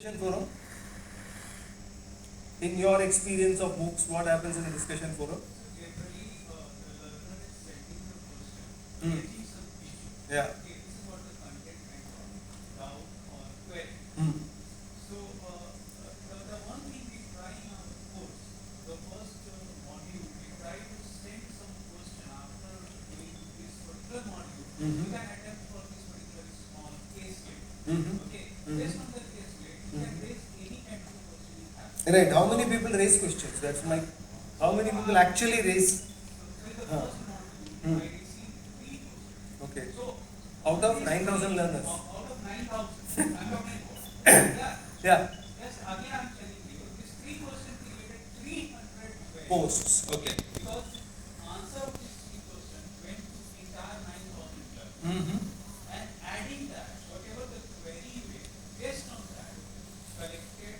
Discussion forum. In your experience of books, what happens in a discussion forum? Generally, the learner is sending the question, Hmm. getting some issue. Yeah. Okay, this is what the content meant for, doubt or query. Hmm. So, the one thing we try in our course, the first module, we try to send some question after doing this particular module. Mhm. You can attempt for this particular small case study. Mhm. Okay, Mhm. based on the case study, you can raise any kind of a question you have. Right. How many people raise questions? That's my. How many people actually raise? So in the Huh. first module, Hmm. I received 3 questions. Okay. So Out of 9,000 learners. out of 9,000, I'm talking about. Yeah. Yeah. Yes, again I'm telling you, this 3% created 300 queries. Posts. Okay. Because answer of this 3% went to entire 9,000 learners. Mm-hmm. And adding that, whatever the query weight, based on that, collected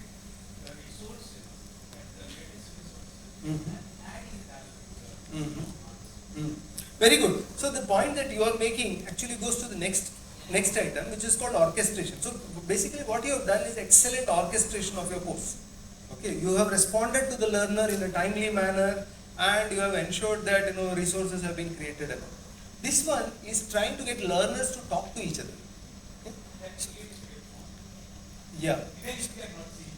the resources and the latest resources Mhm. and adding that Mhm. answer. Mm. Very good. So the point that you are making actually goes to the next item, which is called orchestration. So basically, what you have done is excellent orchestration of your course. Okay, you have responded to the learner in a timely manner, and you have ensured that resources have been created. This one is trying to get learners to talk to each other. Okay? That creates great fun. Yeah. Even if we are not seeing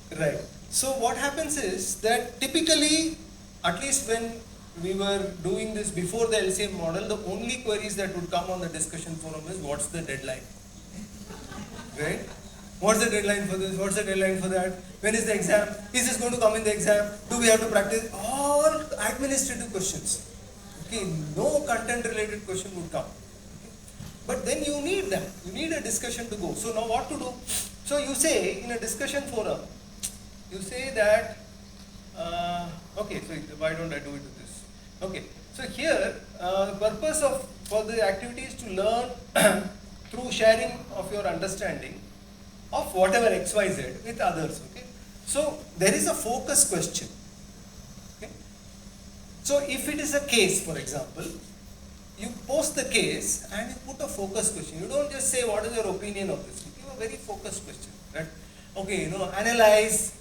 the Right. So what happens is that typically, at least when we were doing this before the LCM model, the only queries that would come on the discussion forum is what's the deadline? Right? What's the deadline for this? What's the deadline for that? When is the exam? Is this going to come in the exam? Do we have to practice? All administrative questions. Okay, no content related question would come. But then you need that. You need a discussion to go. So now what to do? So you say in a discussion forum, you say that, okay, so why don't I do it with this? Okay, so here, purpose of for the activity is to learn through sharing of your understanding of whatever XYZ with others. Okay, so there is a focus question. Okay, so if it is a case, for example, you post the case and you put a focus question. You don't just say what is your opinion of this. You give a very focused question, right? Okay, analyze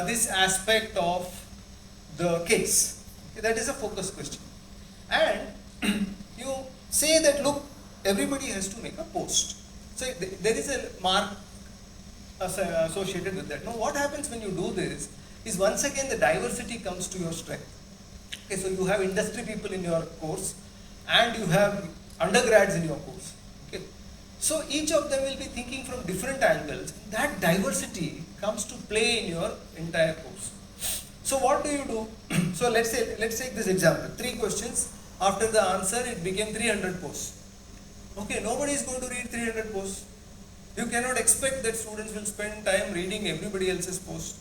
this aspect of the case. Okay, that is a focus question. And you say that look, everybody has to make a post. So there is a mark associated with that. Now what happens when you do this is once again the diversity comes to your strength. Okay, so you have industry people in your course and you have undergrads in your course. Okay, so each of them will be thinking from different angles. That diversity comes to play in your entire course. So what do you do? So let's take this example. 3 questions. After the answer, it became 300 posts. Okay, nobody is going to read 300 posts. You cannot expect that students will spend time reading everybody else's post.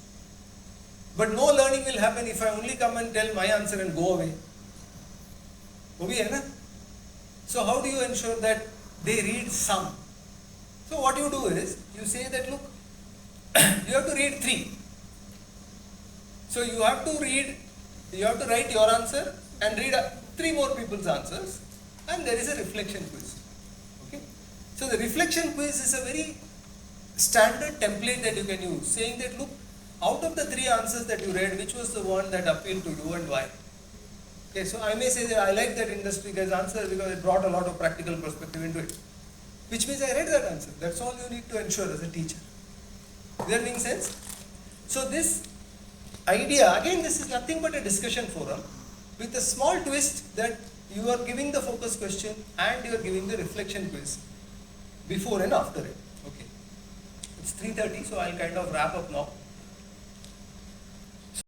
But no learning will happen if I only come and tell my answer and go away. Okay, hai na? So how do you ensure that they read some? So what you do is, you say that look, you have to read 3. So you have to write your answer and read 3 more people's answers, and there is a reflection quiz. Okay? So the reflection quiz is a very standard template that you can use, saying that look, out of the 3 answers that you read, which was the one that appealed to you and why? Okay, so I may say that I like that industry guy's answer because it brought a lot of practical perspective into it. Which means I read that answer. That's all you need to ensure as a teacher. Is that making sense? So this idea, again this is nothing but a discussion forum with a small twist that you are giving the focus question and you are giving the reflection quiz before and after it. Okay. It's 3:30, so I'll kind of wrap up now.